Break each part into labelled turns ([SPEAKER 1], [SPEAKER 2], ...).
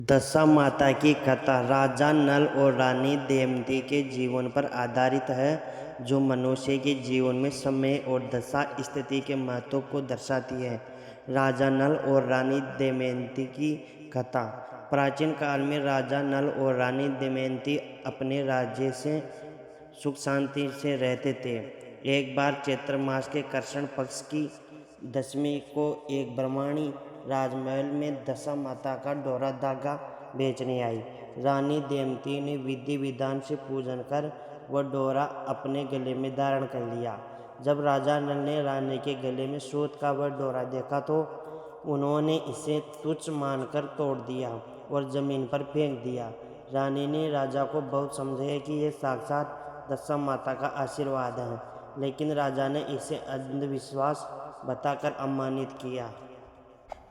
[SPEAKER 1] दशा माता की कथा राजा नल और रानी दमयंती के जीवन पर आधारित है, जो मनुष्य के जीवन में समय और दशा स्थिति के महत्व को दर्शाती है। राजा नल और रानी दमयंती की कथा। प्राचीन काल में राजा नल और रानी दमयंती अपने राज्य से सुख शांति से रहते थे। एक बार चैत्र मास के कृष्ण पक्ष की दशमी को एक ब्राह्मणी राजमहल में दशा माता का डोरा धागा बेचने आई। रानी दमयंती ने विधि विधान से पूजन कर वह डोरा अपने गले में धारण कर लिया। जब राजा नल ने रानी के गले में सूत का वह डोरा देखा तो उन्होंने इसे तुच्छ मानकर तोड़ दिया और जमीन पर फेंक दिया। रानी ने राजा को बहुत समझाया कि यह साक्षात दशा माता का आशीर्वाद है, लेकिन राजा ने इसे अंधविश्वास बताकर अपमानित किया।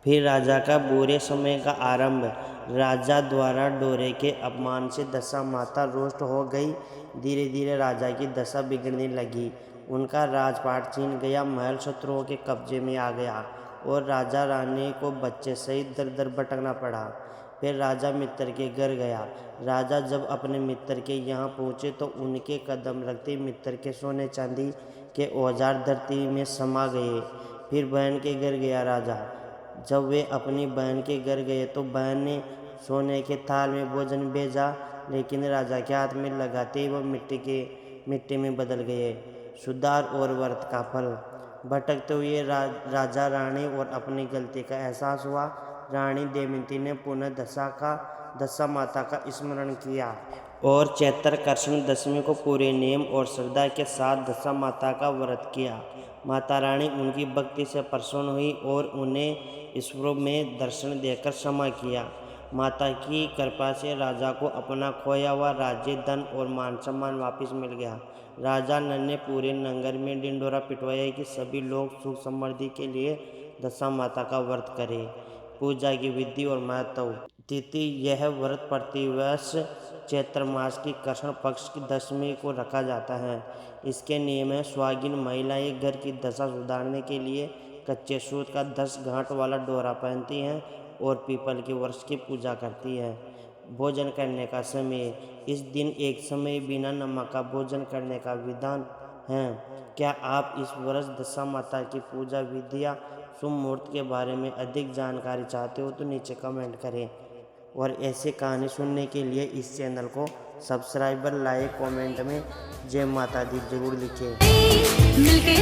[SPEAKER 1] फिर राजा का बुरे समय का आरंभ। राजा द्वारा डोरे के अपमान से दशा माता रुष्ट हो गई। धीरे धीरे राजा की दशा बिगड़ने लगी। उनका राजपाट छीन गया, महल शत्रुओं के कब्जे में आ गया और राजा रानी को बच्चे सहित दर दर भटकना पड़ा। फिर राजा मित्र के घर गया। राजा जब अपने मित्र के यहाँ पहुँचे तो उनके कदम रखते मित्र के सोने चांदी के औजार धरती में समा गए। फिर बहन के घर गया राजा। जब वे अपनी बहन के घर गए तो बहन ने सोने के थाल में भोजन भेजा, लेकिन राजा के हाथ में लगाते ही वह मिट्टी में बदल गए। सुधार और व्रत का फल। भटकते हुए राजा रानी और अपनी गलती का एहसास हुआ। रानी दमयंती ने पुनः दशा माता का स्मरण किया और चैत्र कृष्ण दशमी को पूरे नियम और श्रद्धा के साथ दशा माता का व्रत किया। माता रानी उनकी भक्ति से प्रसन्न हुई और उन्हें ईश्वर में दर्शन देकर क्षमा किया। माता की कृपा से राजा को अपना खोया हुआ राज्य, धन और मान सम्मान वापस मिल गया। राजा नल ने पूरे नगर में ढिंढोरा पिटवाया कि सभी लोग सुख समृद्धि के लिए दशा माता का व्रत करें। पूजा की विधि और महत्व। तिथि। यह व्रत प्रतिवर्ष चैत्र मास की कृष्ण पक्ष की दशमी को रखा जाता है। इसके नियम है: सुहागिन महिलाएं घर की दशा सुधारने के लिए कच्चे सूत का 10 गांठ वाला डोरा पहनती हैं और पीपल के वृक्ष की पूजा करती है। भोजन करने का समय। इस दिन एक समय बिना नमक का भोजन करने का विधान है। क्या आप इस वर्ष दशा माता की पूजा विधियाँ शुभ मुहूर्त के बारे में अधिक जानकारी चाहते हो तो नीचे कमेंट करें, और ऐसे कहानी सुनने के लिए इस चैनल को सब्सक्राइब, लाइक, कमेंट में जय माता दी जरूर लिखें।